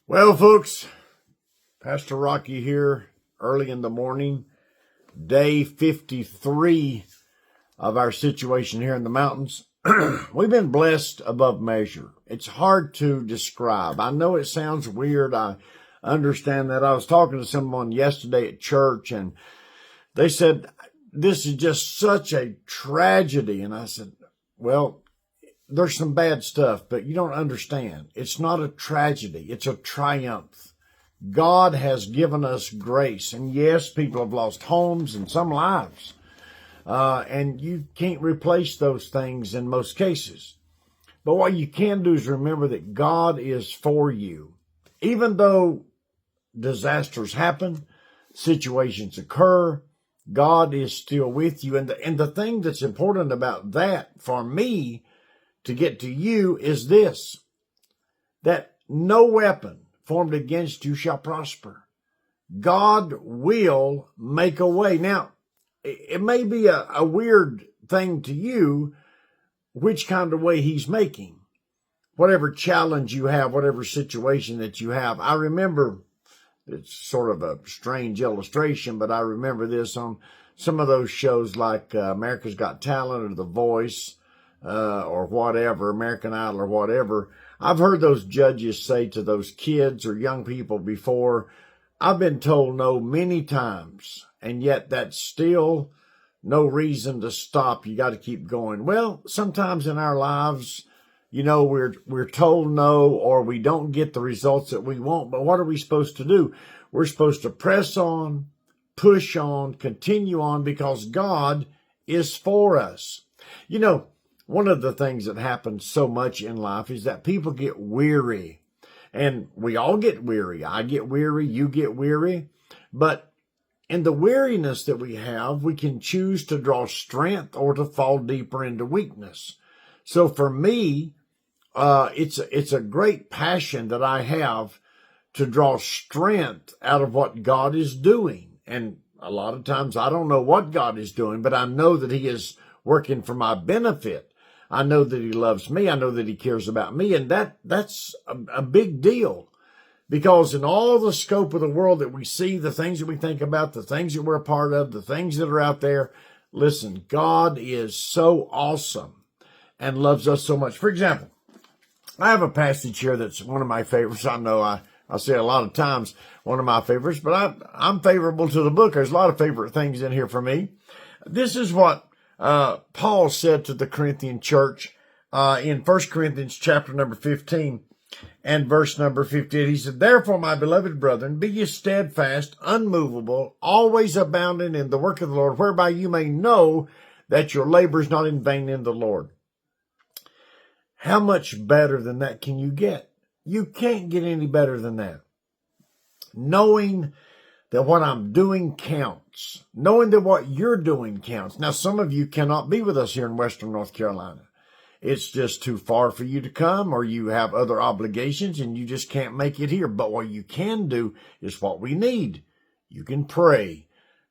Well, folks, Pastor Rocky here, early in the morning, day 53 of our situation here in the mountains. We've been blessed above measure. It's hard to describe. I know it sounds weird. I understand that. I was talking to someone yesterday at church, and they said, this is just such a tragedy. And I said, well, there's some bad stuff, but you don't understand. It's not a tragedy. It's a triumph. God has given us grace. And yes, people have lost homes and some lives. And you can't replace those things in most cases. But what you can do is remember that God is for you. Even though disasters happen, situations occur, God is still with you. And the thing that's important about that for me to get to you is this, that no weapon formed against you shall prosper. God will make a way. Now, it may be a weird thing to you, which kind of way he's making. Whatever challenge you have, whatever situation that you have. I remember, it's sort of a strange illustration, but I remember this on some of those shows like America's Got Talent or The Voice, or whatever, American Idol or whatever. I've heard those judges say to those kids or young people before, I've been told no many times, and yet that's still no reason to stop. You got to keep going. Well, sometimes in our lives, we're told no, or we don't get the results that we want. But what are we supposed to do? We're supposed to press on, push on, continue on, because God is for us. One of the things that happens so much in life is that people get weary. And we all get weary. I get weary. You get weary. But in the weariness that we have, we can choose to draw strength or to fall deeper into weakness. So for me, it's a great passion that I have to draw strength out of what God is doing. And a lot of times I don't know what God is doing, but I know that he is working for my benefit. I know that he loves me. I know that he cares about me. And that's a big deal, because in all the scope of the world that we see, the things that we think about, the things that we're a part of, the things that are out there, listen, God is so awesome and loves us so much. For example, I have a passage here that's one of my favorites. I know I say a lot of times one of my favorites, but I'm favorable to the book. There's a lot of favorite things in here for me. This is what Paul said to the Corinthian church in 1 Corinthians chapter number 15 and verse number 58. He said, therefore, my beloved brethren, be ye steadfast, unmovable, always abounding in the work of the Lord, whereby you may know that your labor is not in vain in the Lord. How much better than that can you get? You can't get any better than that. Knowing that what I'm doing counts. Knowing that what you're doing counts. Now, some of you cannot be with us here in Western North Carolina. It's just too far for you to come, or you have other obligations and you just can't make it here. But what you can do is what we need. You can pray.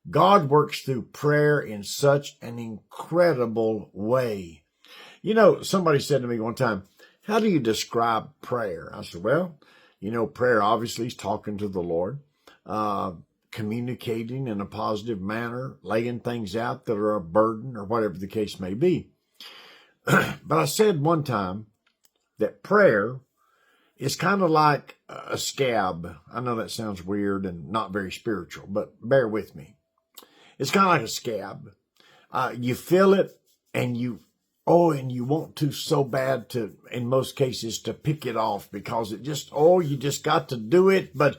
God works through prayer in such an incredible way. Somebody said to me one time, how do you describe prayer? I said, well, prayer obviously is talking to the Lord. Communicating in a positive manner, laying things out that are a burden or whatever the case may be. But I said one time that prayer is kind of like a scab. I know that sounds weird and not very spiritual, but bear with me. It's kind of like a scab. You feel it and you want to so bad to, in most cases, to pick it off, because you just got to do it. But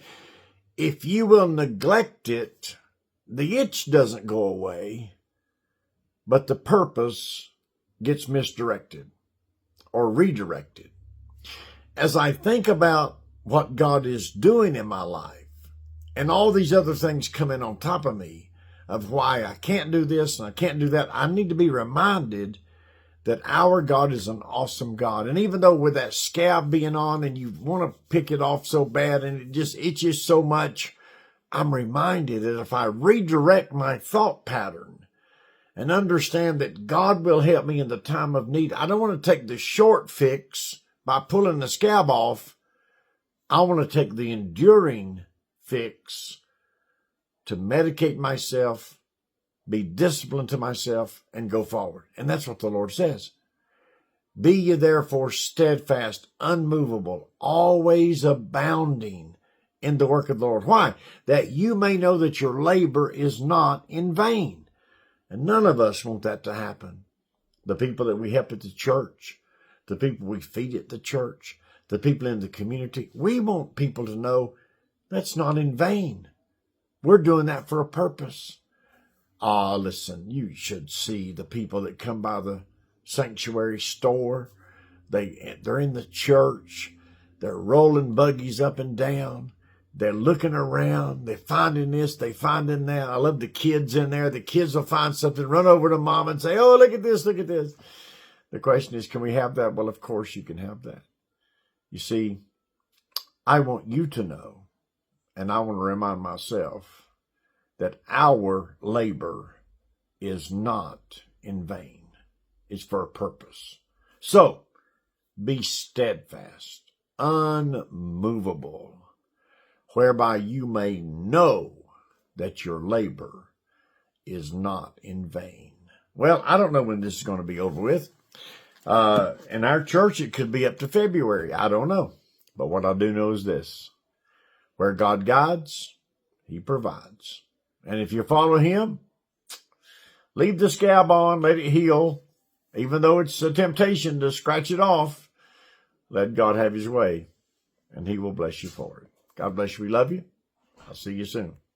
if you will neglect it, the itch doesn't go away, but the purpose gets misdirected or redirected. As I think about what God is doing in my life and all these other things coming on top of me of why I can't do this and I can't do that, I need to be reminded that our God is an awesome God. And even though with that scab being on and you want to pick it off so bad and it just itches so much, I'm reminded that if I redirect my thought pattern and understand that God will help me in the time of need, I don't want to take the short fix by pulling the scab off I want to take the enduring fix to medicate myself, be disciplined to myself, and go forward. And that's what the Lord says. Be ye therefore steadfast, unmovable, always abounding in the work of the Lord. Why? That you may know that your labor is not in vain. And none of us want that to happen. The people that we help at the church, the people we feed at the church, the people in the community, we want people to know that's not in vain. We're doing that for a purpose. Listen, you should see the people that come by the sanctuary store. They're in the church. They're rolling buggies up and down. They're looking around. They're finding this. They're finding that. I love the kids in there. The kids will find something, run over to mom and say, oh, look at this, look at this. The question is, can we have that? Well, of course you can have that. You see, I want you to know, and I want to remind myself, that our labor is not in vain. It's for a purpose. So, be steadfast, unmovable, whereby you may know that your labor is not in vain. Well, I don't know when this is going to be over with. In our church, it could be up to February. I don't know. But what I do know is this. Where God guides, He provides. And if you follow Him, leave the scab on, let it heal. Even though it's a temptation to scratch it off, let God have His way, and He will bless you for it. God bless you. We love you. I'll see you soon.